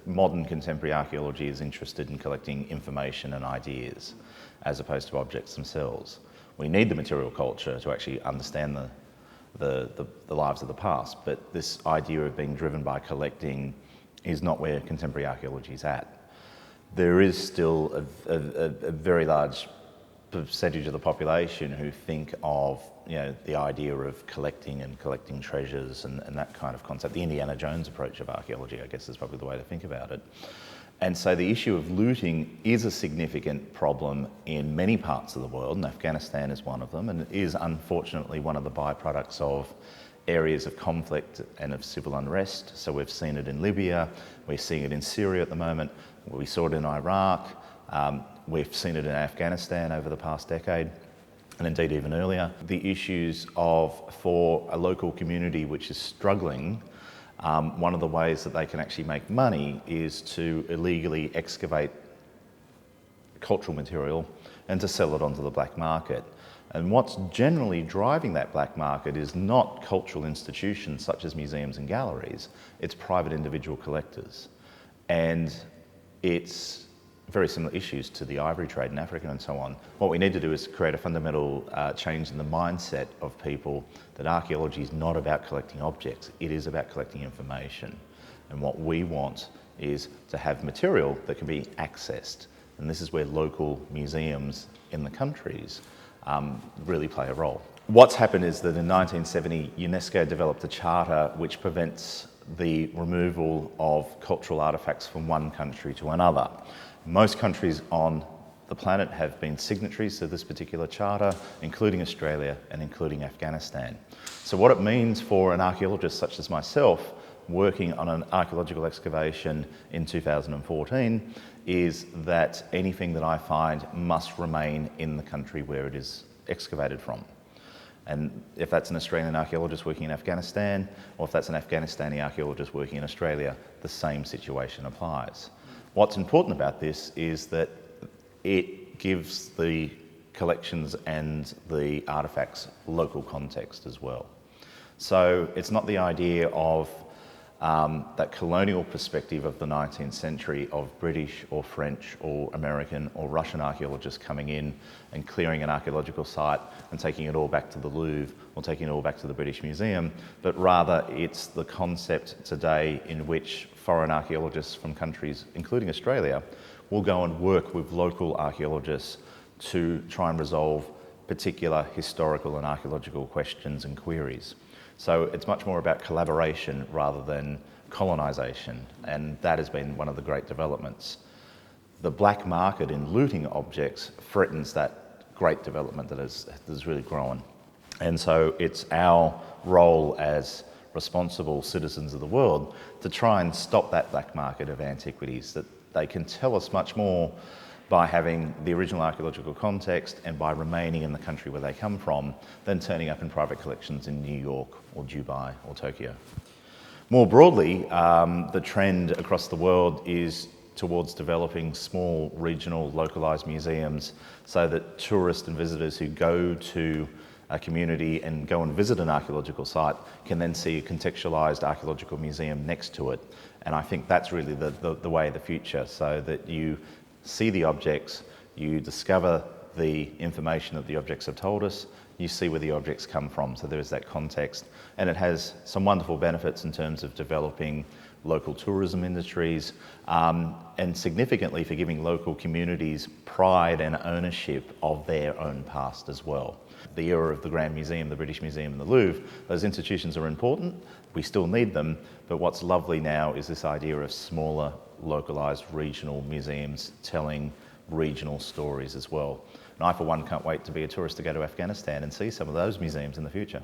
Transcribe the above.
modern contemporary archaeology is interested in collecting information and ideas as opposed to objects themselves. We need the material culture to actually understand the lives of the past, but this idea of being driven by collecting is not where contemporary archaeology is at. There is still a very large percentage of the population who think of the idea of collecting treasures and that kind of concept. The Indiana Jones approach of archaeology, I guess, is probably the way to think about it. And so the issue of looting is a significant problem in many parts of the world, and Afghanistan is one of them, and it is unfortunately one of the byproducts of areas of conflict and of civil unrest. So we've seen it in Libya, we're seeing it in Syria at the moment, we saw it in Iraq, we've seen it in Afghanistan over the past decade, and indeed even earlier. The issues for a local community which is struggling, one of the ways that they can actually make money is to illegally excavate cultural material and to sell it onto the black market. And what's generally driving that black market is not cultural institutions such as museums and galleries, it's private individual collectors. And it's very similar issues to the ivory trade in Africa and so on. What we need to do is create a fundamental change in the mindset of people that archaeology is not about collecting objects, it is about collecting information. And what we want is to have material that can be accessed. And this is where local museums in the countries really play a role. What's happened is that in 1970, UNESCO developed a charter which prevents the removal of cultural artefacts from one country to another. Most countries on the planet have been signatories to this particular charter, including Australia and including Afghanistan. So what it means for an archaeologist such as myself working on an archaeological excavation in 2014 is that anything that I find must remain in the country where it is excavated from. And if that's an Australian archaeologist working in Afghanistan, or if that's an Afghanistani archaeologist working in Australia, the same situation applies. What's important about this is that it gives the collections and the artefacts local context as well. So it's not the idea of that colonial perspective of the 19th century of British or French or American or Russian archaeologists coming in and clearing an archaeological site and taking it all back to the Louvre or taking it all back to the British Museum, but rather it's the concept today in which foreign archaeologists from countries, including Australia, will go and work with local archaeologists to try and resolve particular historical and archaeological questions and queries. So it's much more about collaboration rather than colonisation, and that has been one of the great developments. The black market in looting objects threatens that great development that has really grown. And so it's our role as responsible citizens of the world to try and stop that black market of antiquities, that they can tell us much more by having the original archaeological context and by remaining in the country where they come from than turning up in private collections in New York or Dubai or Tokyo. More broadly, the trend across the world is towards developing small, regional, localised museums so that tourists and visitors who go to a community and go and visit an archaeological site can then see a contextualised archaeological museum next to it. And I think that's really the way of the future, so that you see the objects, you discover the information that the objects have told us, you see where the objects come from, so there is that context. And it has some wonderful benefits in terms of developing local tourism industries, and significantly for giving local communities pride and ownership of their own past as well. The era of the Grand Museum, the British Museum and the Louvre, those institutions are important, we still need them, but what's lovely now is this idea of smaller, localised regional museums telling regional stories as well. And I, for one, can't wait to be a tourist to go to Afghanistan and see some of those museums in the future.